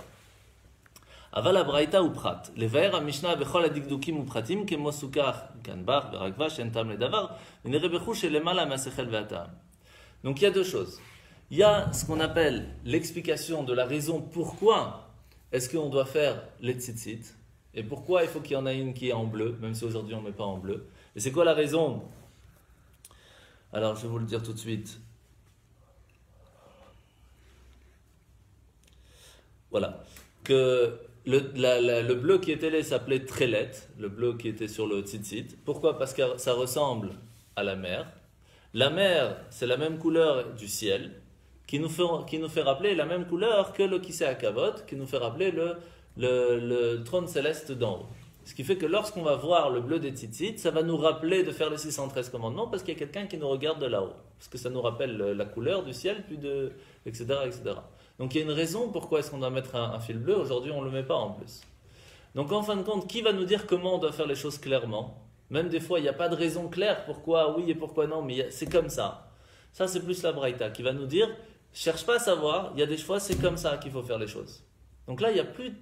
אבל הברייתא הוא פחת. לבאר המשנה בכל הדקדוקים ופחתים כמו סוכר, גנבח ורגבה שאין טעם לדבר, ונראה בחוש שלמעלה מהשכל והטעם. Donc il y a deux choses. Il y a ce qu'on appelle l'explication de la raison pourquoi est-ce qu'on doit faire les tzitzit, et pourquoi il faut qu'il y en ait une qui est en bleu, même si aujourd'hui on ne met pas en bleu. Et c'est quoi la raison? Alors je vais vous le dire tout de suite. Voilà. Que le bleu qui était là s'appelait Trelet, le bleu qui était sur le tzitzit. Pourquoi? Parce que ça ressemble à la mer. La mer, c'est la même couleur du ciel, qui nous fait rappeler la même couleur que le Kisei HaKavod, qui nous fait rappeler le trône céleste d'en haut. Ce qui fait que lorsqu'on va voir le bleu des tzitzit, ça va nous rappeler de faire les 613 commandements, parce qu'il y a quelqu'un qui nous regarde de là-haut. Parce que ça nous rappelle la couleur du ciel, etc., etc. Donc il y a une raison pourquoi est-ce qu'on doit mettre un fil bleu. Aujourd'hui, on ne le met pas en plus. Donc en fin de compte, qui va nous dire comment on doit faire les choses clairement? Même des fois, il n'y a pas de raison claire pourquoi oui et pourquoi non, mais c'est comme ça. Ça, c'est plus la Braïta qui va nous dire, cherche pas à savoir, il y a des fois, c'est comme ça qu'il faut faire les choses. Donc là, il n'y a plus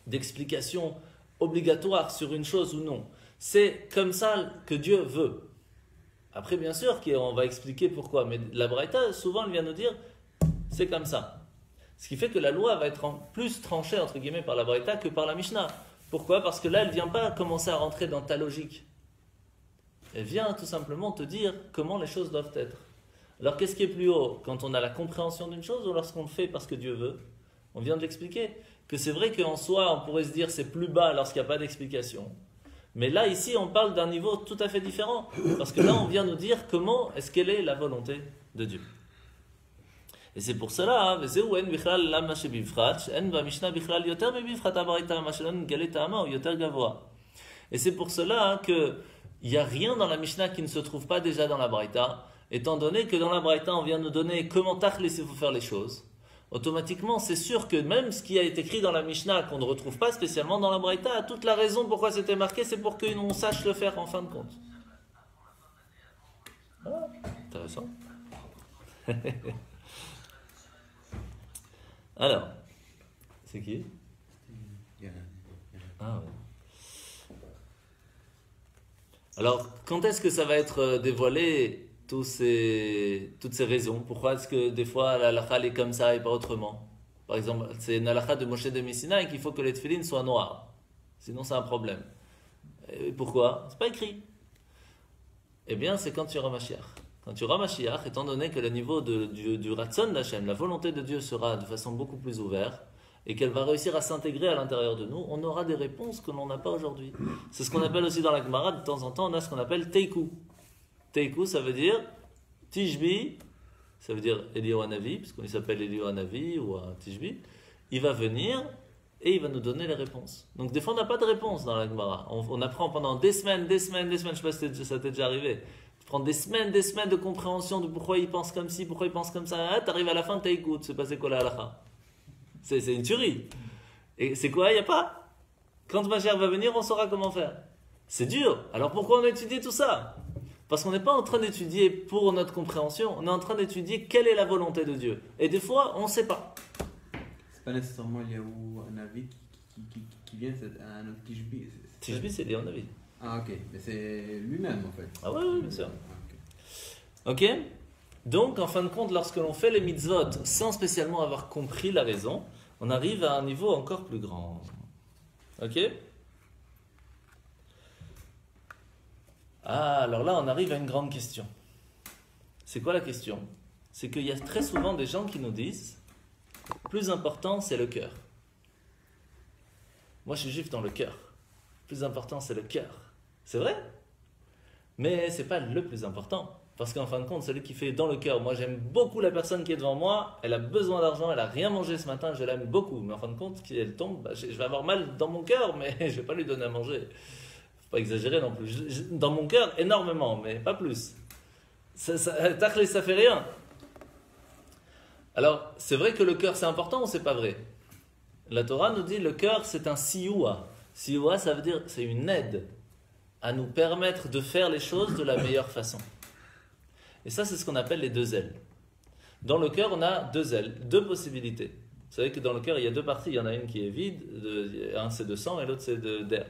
d'explication obligatoire sur une chose ou non. C'est comme ça que Dieu veut. Après, bien sûr, on va expliquer pourquoi, mais la Braïta, souvent, elle vient nous dire, c'est comme ça. Ce qui fait que la loi va être plus tranchée, entre guillemets, par la Braïta que par la Mishnah. Pourquoi? Parce que là, elle ne vient pas commencer à rentrer dans ta logique. Elle vient tout simplement te dire comment les choses doivent être. Alors, qu'est-ce qui est plus haut? Quand on a la compréhension d'une chose ou lorsqu'on le fait parce que Dieu veut? On vient de l'expliquer. Que c'est vrai qu'en soi, on pourrait se dire c'est plus bas lorsqu'il n'y a pas d'explication. Mais là, ici, on parle d'un niveau tout à fait différent. Parce que là, on vient nous dire comment est-ce qu'elle est la volonté de Dieu. Et c'est pour cela, et c'est pour cela qu'il n'y a rien dans la Mishnah qui ne se trouve pas déjà dans la Braïta, étant donné que dans la Braïta, on vient nous donner comment tachlis il faut faire les choses. Automatiquement, c'est sûr que même ce qui a été écrit dans la Mishnah, qu'on ne retrouve pas spécialement dans la Braïta, a toute la raison pourquoi c'était marqué, c'est pour qu'on sache le faire en fin de compte. Ah, intéressant. Alors, c'est qui? Ah oui. Alors, quand est-ce que ça va être dévoilé, toutes ces raisons? Pourquoi est-ce que des fois la halakha est comme ça et pas autrement? Par exemple, c'est une halakha de Moshe de Messina et qu'il faut que les tefillin soient noirs. Sinon, c'est un problème. Et pourquoi? C'est pas écrit. Eh bien, c'est quand tu auras Mashiach. Quand tu auras Mashiach, étant donné que le niveau du Ratzon d'Hachem, la volonté de Dieu sera de façon beaucoup plus ouverte et qu'elle va réussir à s'intégrer à l'intérieur de nous, on aura des réponses que l'on n'a pas aujourd'hui. C'est ce qu'on appelle aussi dans la Gemara, de temps en temps, on a ce qu'on appelle Teiku. Teiku, ça veut dire Tishbi, ça veut dire Eliyahu Hanavi, puisqu'on s'appelle Eliyahu Hanavi ou un Tishbi. Il va venir et il va nous donner les réponses. Donc des fois, on n'a pas de réponse dans la Gemara. On apprend pendant des semaines, je ne sais pas si ça t'est déjà arrivé. Prendre des semaines de compréhension de pourquoi il pense comme ci, pourquoi il pense comme ça. Tu arrives à la fin, tu écoutes, c'est passé quoi la halakha? C'est une tuerie. Et c'est quoi? Il n'y a pas. Quand Mashiach va venir, on saura comment faire. C'est dur. Alors pourquoi on étudie tout ça? Parce qu'on n'est pas en train d'étudier pour notre compréhension, on est en train d'étudier quelle est la volonté de Dieu. Et des fois, on ne sait pas. C'est pas nécessairement Eliaou Hanavi qui vient, c'est un autre Tishbi. Tishbi, c'est Eliaou Hanavi. Ah ok, mais c'est lui-même en fait. Ah oui, bien sûr. Ah, ok. Ok? Donc, en fin de compte, lorsque l'on fait les mitzvot sans spécialement avoir compris la raison, on arrive à un niveau encore plus grand. Ok? Ah, alors là, on arrive à une grande question. C'est quoi la question? C'est qu'il y a très souvent des gens qui nous disent « Plus important, c'est le cœur. » Moi, je suis juif dans le cœur. Plus important, c'est le cœur. C'est vrai? Mais c'est pas le plus important. Parce qu'en fin de compte, celui qui fait dans le cœur. Moi, j'aime beaucoup la personne qui est devant moi. Elle a besoin d'argent, elle a rien mangé ce matin, je l'aime beaucoup. Mais en fin de compte, si elle tombe, je vais avoir mal dans mon cœur, mais je vais pas lui donner à manger. Faut pas exagérer non plus. Dans mon cœur, énormément, mais pas plus. Ça fait rien. Alors, c'est vrai que le cœur, c'est important ou c'est pas vrai? La Torah nous dit le cœur, c'est un siyua. Siyua, ça veut dire c'est une aide à nous permettre de faire les choses de la meilleure façon. Et ça, c'est ce qu'on appelle les deux ailes. Dans le cœur, on a deux ailes, deux possibilités. Vous savez que dans le cœur, il y a deux parties. Il y en a une qui est vide, un c'est de sang et l'autre c'est d'air.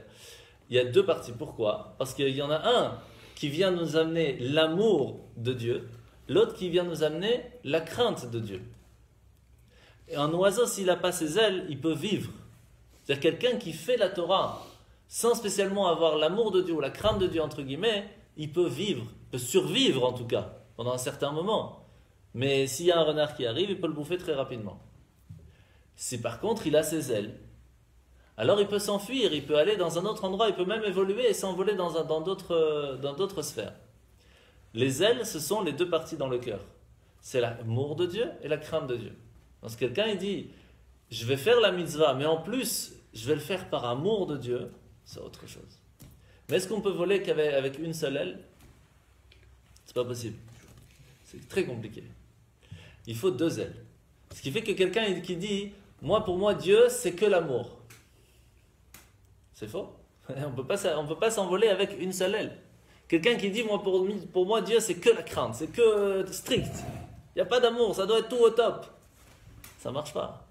Il y a deux parties. Pourquoi? Parce qu'il y en a un qui vient nous amener l'amour de Dieu, l'autre qui vient nous amener la crainte de Dieu. Et un oiseau, s'il n'a pas ses ailes, il peut vivre. C'est-à-dire quelqu'un qui fait la Torah sans spécialement avoir l'amour de Dieu ou la crainte de Dieu, entre guillemets, il peut vivre, peut survivre en tout cas, pendant un certain moment. Mais s'il y a un renard qui arrive, il peut le bouffer très rapidement. Si par contre il a ses ailes, alors il peut s'enfuir, il peut aller dans un autre endroit, il peut même évoluer et s'envoler dans d'autres sphères. Les ailes, ce sont les deux parties dans le cœur. C'est l'amour de Dieu et la crainte de Dieu. Parce que quelqu'un il dit, je vais faire la mitzvah, mais en plus, je vais le faire par amour de Dieu, c'est autre chose. Mais est-ce qu'on peut voler qu'avec une seule aile? C'est pas possible. C'est très compliqué. Il faut deux ailes. Ce qui fait que quelqu'un qui dit, pour moi, Dieu, c'est que l'amour. C'est faux. On peut pas s'envoler avec une seule aile. Quelqu'un qui dit, pour moi, Dieu, c'est que la crainte, c'est que strict. Il n'y a pas d'amour, ça doit être tout au top. Ça ne marche pas.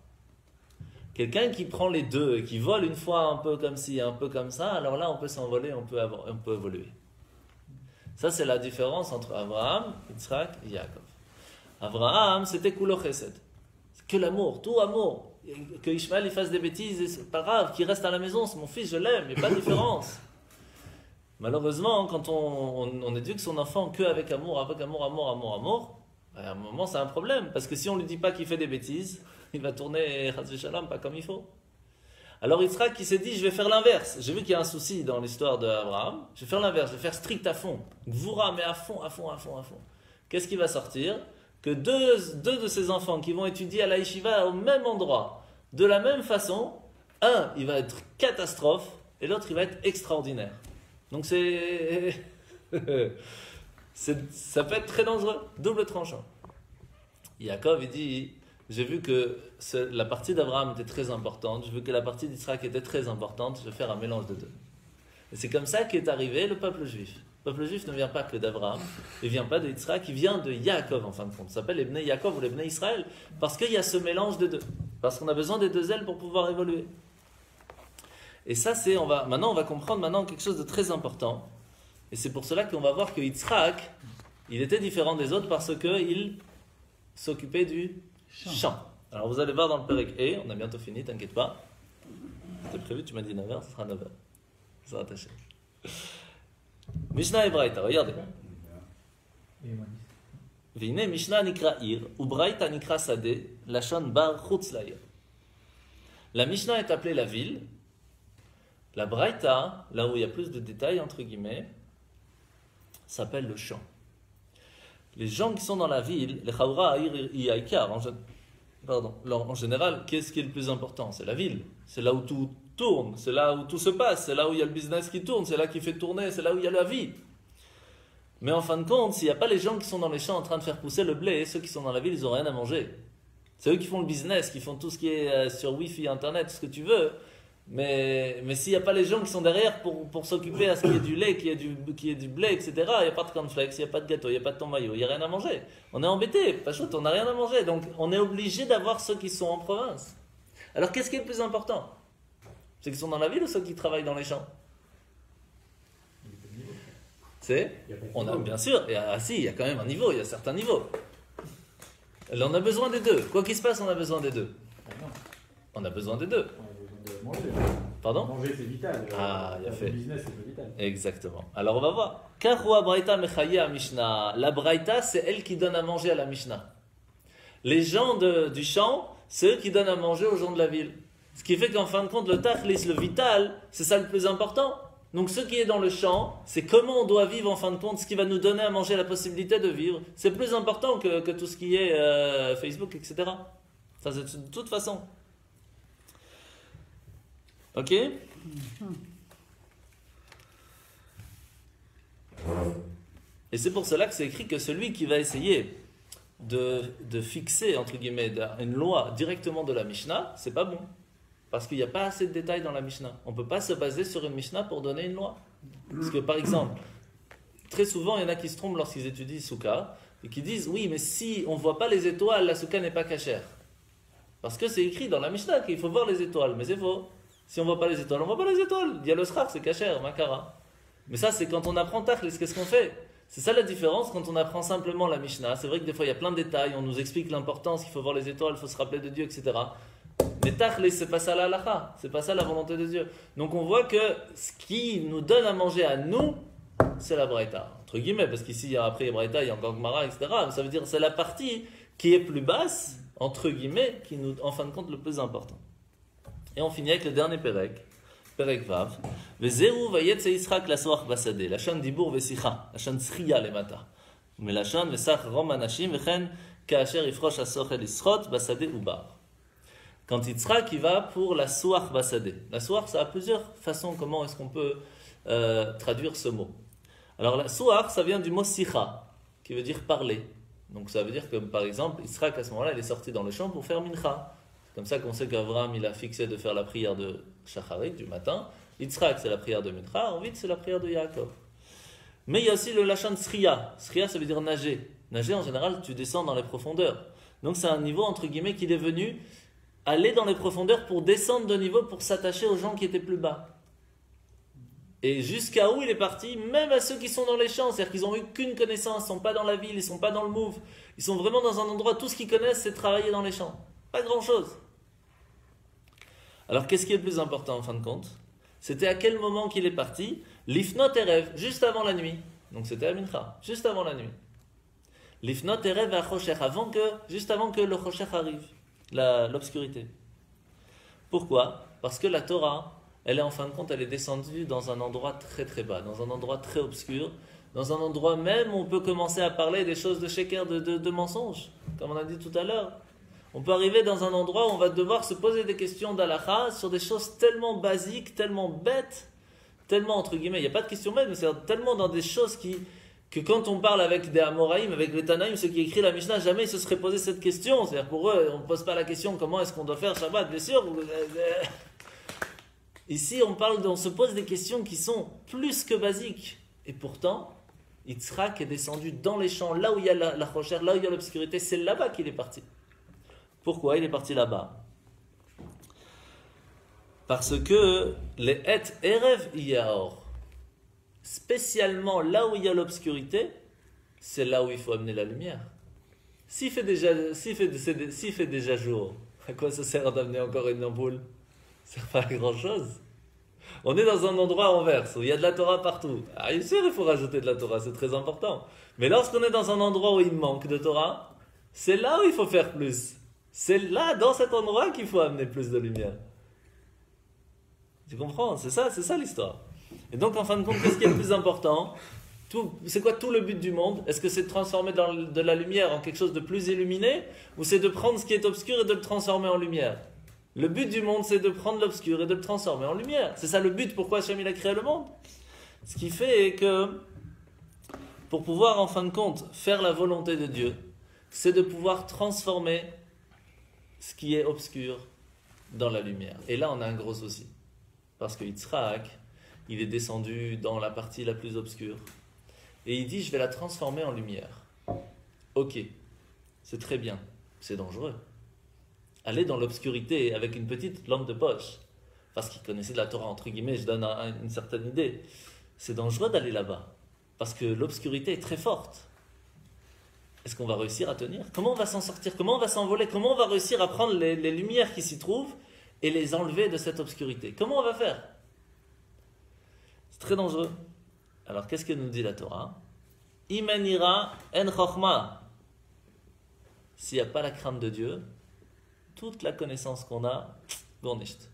Quelqu'un qui prend les deux et qui vole une fois un peu comme ci, un peu comme ça, alors là, on peut s'envoler, on peut évoluer. Ça, c'est la différence entre Abraham, Yitzhak et Yaakov. Abraham, c'était Kulo Chesed. C'est que l'amour, tout amour. Que Ishmael il fasse des bêtises, c'est pas grave. Qu'il reste à la maison, c'est mon fils, je l'aime, il n'y a pas de différence. Malheureusement, quand on éduque son enfant qu'avec amour, à un moment, c'est un problème. Parce que si on ne lui dit pas qu'il fait des bêtises, il va tourner Shalom, pas comme il faut. Alors Yitzhak qui s'est dit, je vais faire l'inverse. J'ai vu qu'il y a un souci dans l'histoire d'Abraham. Je vais faire l'inverse, je vais faire strict à fond. Gvoura, mais à fond. Qu'est-ce qui va sortir? Que deux de ses enfants qui vont étudier à la yeshiva au même endroit, de la même façon, un, il va être catastrophe, et l'autre, il va être extraordinaire. Donc ça peut être très dangereux, double tranchant. Yaakov, il dit, j'ai vu que la partie d'Abraham était très importante, j'ai vu que la partie d'Israël était très importante, je vais faire un mélange de deux. Et c'est comme ça qu'est arrivé le peuple juif. Le peuple juif ne vient pas que d'Abraham, il ne vient pas de Yitzhak, il vient de Yaakov en fin de compte. Ça s'appelle les Bnei Yaakov ou les Bnei Israël, parce qu'il y a ce mélange de deux. Parce qu'on a besoin des deux ailes pour pouvoir évoluer. Et ça, maintenant on va comprendre quelque chose de très important. Et c'est pour cela qu'on va voir que Yitzhak, il était différent des autres parce qu'il s'occupait du chant. Alors vous allez voir dans le Perek E, on a bientôt fini, t'inquiète pas. C'était prévu, tu m'as dit 9h, ce sera 9h. Ça sera attaché. Mishnah et Braïta, regardez. Vine Mishnah nikra ir, ou Braïta nikra sade, lachon bar chutz la'ir. La Mishnah est appelée la ville. La Braïta, là où il y a plus de détails, entre guillemets, s'appelle le champ. Les gens qui sont dans la ville, les Chaura Iaikar, en général, qu'est-ce qui est le plus important? C'est la ville. C'est là où tout tourne, c'est là où tout se passe, c'est là où il y a le business qui tourne, c'est là qui fait tourner, c'est là où il y a la vie. Mais en fin de compte, s'il n'y a pas les gens qui sont dans les champs en train de faire pousser le blé, ceux qui sont dans la ville, ils n'ont rien à manger. C'est eux qui font le business, qui font tout ce qui est sur Wi-Fi, Internet, ce que tu veux. Mais s'il n'y a pas les gens qui sont derrière pour s'occuper à ce qu'il y ait du lait, qu'il y ait du blé, etc., il n'y a pas de cornflakes, il n'y a pas de gâteau, il n'y a pas de ton maillot, il n'y a rien à manger. On est embêté, pas chouette, on n'a rien à manger. Donc on est obligé d'avoir ceux qui sont en province. Alors qu'est-ce qui est le plus important? Ceux qui sont dans la ville ou ceux qui travaillent dans les champs? C'est, Il y a pas de on a niveau. bien sûr, il y a quand même un niveau, il y a certains niveaux. Là, on a besoin des deux. Quoi qu'il se passe, on a besoin des deux. Ah non, On a besoin des deux. on a besoin de manger. Pardon? Manger, c'est vital. Ah, il a fait. Le business, c'est pas vital. Exactement. Alors on va voir. Karua Braïta Mechaye à Mishnah. La Braïta, c'est elle qui donne à manger à la Mishnah. Les gens du champ, c'est eux qui donnent à manger aux gens de la ville. Ce qui fait qu'en fin de compte, le tachlis, le vital, c'est ça le plus important. Donc ce qui est dans le champ, c'est comment on doit vivre en fin de compte, ce qui va nous donner à manger la possibilité de vivre. C'est plus important que tout ce qui est Facebook, etc. Ça, c'est de toute façon. Ok? Et c'est pour cela que c'est écrit que celui qui va essayer de fixer, entre guillemets, une loi directement de la Mishnah, c'est pas bon. Parce qu'il n'y a pas assez de détails dans la Mishnah. On ne peut pas se baser sur une Mishnah pour donner une loi. Parce que par exemple, très souvent, il y en a qui se trompent lorsqu'ils étudient Souka et qui disent, oui, mais si on ne voit pas les étoiles, la Souka n'est pas cachère. Parce que c'est écrit dans la Mishnah qu'il faut voir les étoiles, mais c'est faux. Si on ne voit pas les étoiles, on ne voit pas les étoiles. Il y a le srach, c'est cachère, makara. Mais ça, c'est quand on apprend Tachlis, qu'est-ce qu'on fait? C'est ça la différence quand on apprend simplement la Mishnah. C'est vrai que des fois, il y a plein de détails, on nous explique l'importance, qu'il faut voir les étoiles, il faut se rappeler de Dieu, etc. Mais Tachlis, c'est pas ça la halakha, c'est pas ça la volonté de Dieu. Donc on voit que ce qui nous donne à manger à nous, c'est la Braïta. Entre guillemets, parce qu'ici, après les Braïta, il y a encore Gemara, etc. Mais ça veut dire que c'est la partie qui est plus basse, entre guillemets, qui nous, en fin de compte, le plus important. Et on finit avec le dernier Perek. Perek Vav. Vezehu vayetze Yisrak lasoach basade. Lachan dibur vesicha. Lachan tzriya lemata. Melachan vesach rom anashim vechen kaasher ifrosh asochel isrot basade ubar. Quand Yitzhak il va pour la soach basade. La soach, ça a plusieurs façons comment est-ce qu'on peut traduire ce mot. Alors la soach, ça vient du mot sicha, qui veut dire parler. Donc ça veut dire que par exemple, Yitzhak à ce moment-là, il est sorti dans le champ pour faire mincha. C'est comme ça qu'on sait qu'Avraham il a fixé de faire la prière de Shacharit du matin. Yitzhak c'est la prière de Mincha, ensuite c'est la prière de Yaakov. Mais il y a aussi le lachan sriya. Sriya ça veut dire nager. Nager en général tu descends dans les profondeurs. Donc c'est un niveau entre guillemets qu'il est venu aller dans les profondeurs pour descendre de niveau pour s'attacher aux gens qui étaient plus bas. Et jusqu'à où il est parti, même à ceux qui sont dans les champs, c'est-à-dire qu'ils n'ont eu qu'une connaissance, ils ne sont pas dans la ville, ils ne sont pas dans le move, ils sont vraiment dans un endroit, tout ce qu'ils connaissent c'est travailler dans les champs. Pas grand-chose. Alors qu'est-ce qui est le plus important en fin de compte? C'était à quel moment qu'il est parti? L'ifnot erev, juste avant la nuit. Donc c'était à Mincha, juste avant la nuit. L'ifnot erev à Choshech, juste avant que le Choshech arrive, l'obscurité. Pourquoi? Parce que la Torah, elle est en fin de compte, elle est descendue dans un endroit très très bas, dans un endroit très obscur, dans un endroit même où on peut commencer à parler des choses de sheker, de mensonges, comme on a dit tout à l'heure. On peut arriver dans un endroit où on va devoir se poser des questions d'halakha sur des choses tellement basiques, tellement bêtes, tellement entre guillemets, il n'y a pas de questions bêtes, mais c'est tellement dans des choses que quand on parle avec des Amoraïm, avec les Tanaïm, ceux qui écrivent la Mishnah, jamais ils se seraient posé cette question. C'est-à-dire pour eux, on ne pose pas la question comment est-ce qu'on doit faire Shabbat, bien sûr. Ici, on se pose des questions qui sont plus que basiques. Et pourtant, Yitzhak est descendu dans les champs, là où il y a la recherche, là où il y a l'obscurité, c'est là-bas qu'il est parti. Pourquoi il est parti là-bas? Parce que les et erev yaor, spécialement là où il y a l'obscurité, c'est là où il faut amener la lumière. S'il fait déjà jour, à quoi ça sert d'amener encore une ampoule? Ça ne sert pas à grand-chose. On est dans un endroit inverse, où il y a de la Torah partout. Ah, bien sûr, il faut rajouter de la Torah, c'est très important. Mais lorsqu'on est dans un endroit où il manque de Torah, c'est là où il faut faire plus. C'est là, dans cet endroit, qu'il faut amener plus de lumière. Tu comprends? C'est ça l'histoire. Et donc, en fin de compte, qu'est-ce qui est le plus important? C'est quoi tout le but du monde? Est-ce que c'est de transformer de la lumière en quelque chose de plus illuminé? Ou c'est de prendre ce qui est obscur et de le transformer en lumière? Le but du monde, c'est de prendre l'obscur et de le transformer en lumière. C'est ça le but, pourquoi Hachem il a créé le monde. Ce qui fait que, pour pouvoir, en fin de compte, faire la volonté de Dieu, c'est de pouvoir transformer ce qui est obscur dans la lumière. Et là, on a un gros souci. Parce que Yitzhak, il est descendu dans la partie la plus obscure. Et il dit, je vais la transformer en lumière. Ok, c'est très bien, c'est dangereux. Aller dans l'obscurité avec une petite lampe de poche, parce qu'il connaissait de la Torah, entre guillemets, je donne une certaine idée. C'est dangereux d'aller là-bas, parce que l'obscurité est très forte. Est-ce qu'on va réussir à tenir? Comment on va s'en sortir? Comment on va s'envoler? Comment on va réussir à prendre les lumières qui s'y trouvent et les enlever de cette obscurité? Comment on va faire? C'est très dangereux. Alors, qu'est-ce que nous dit la Torah? Imanira en chokhma. S'il n'y a pas la crainte de Dieu, toute la connaissance qu'on a, gornisht.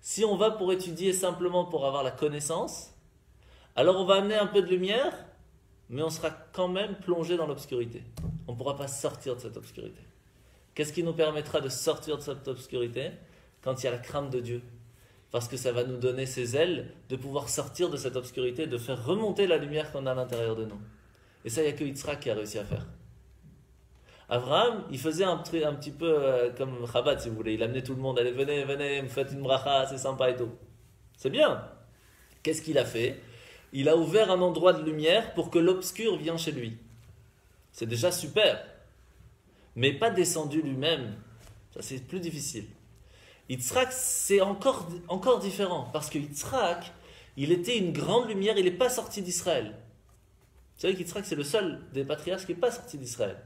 Si on va pour étudier simplement pour avoir la connaissance, alors on va amener un peu de lumière, mais on sera quand même plongé dans l'obscurité. On ne pourra pas sortir de cette obscurité. Qu'est-ce qui nous permettra de sortir de cette obscurité? Quand il y a la crainte de Dieu. Parce que ça va nous donner ses ailes de pouvoir sortir de cette obscurité, de faire remonter la lumière qu'on a à l'intérieur de nous. Et ça, il n'y a que Yitzhak qui a réussi à faire. Abraham, il faisait un petit peu comme Chabad, si vous voulez. Il amenait tout le monde. Allez, venez, me faites une bracha, c'est sympa et tout. C'est bien. Qu'est-ce qu'il a fait? Il a ouvert un endroit de lumière pour que l'obscur vienne chez lui. C'est déjà super. Mais pas descendu lui-même. Ça, c'est plus difficile. Yitzhak, c'est encore différent. Parce que Yitzhak, il était une grande lumière. Il n'est pas sorti d'Israël. Vous savez qu'Yitzhak, c'est le seul des patriarches qui n'est pas sorti d'Israël.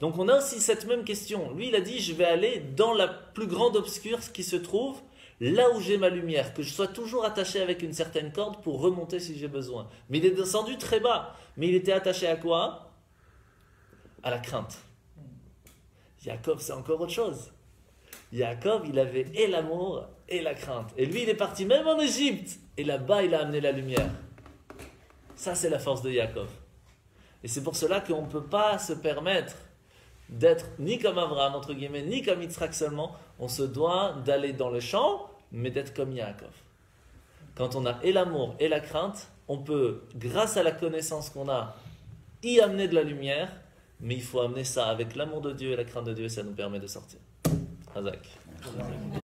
Donc on a aussi cette même question. Lui, il a dit, je vais aller dans la plus grande obscure qui se trouve, là où j'ai ma lumière, que je sois toujours attaché avec une certaine corde pour remonter si j'ai besoin. Mais il est descendu très bas. Mais il était attaché à quoi? À la crainte. Jacob, c'est encore autre chose. Jacob, il avait et l'amour et la crainte. Et lui, il est parti même en Égypte. Et là-bas, il a amené la lumière. Ça, c'est la force de Jacob. Et c'est pour cela qu'on ne peut pas se permettre d'être ni comme Abraham, entre guillemets, ni comme Yitzhak seulement. On se doit d'aller dans le champ, mais d'être comme Yaakov. Quand on a et l'amour et la crainte, on peut, grâce à la connaissance qu'on a, y amener de la lumière, mais il faut amener ça avec l'amour de Dieu et la crainte de Dieu, ça nous permet de sortir. Hazak.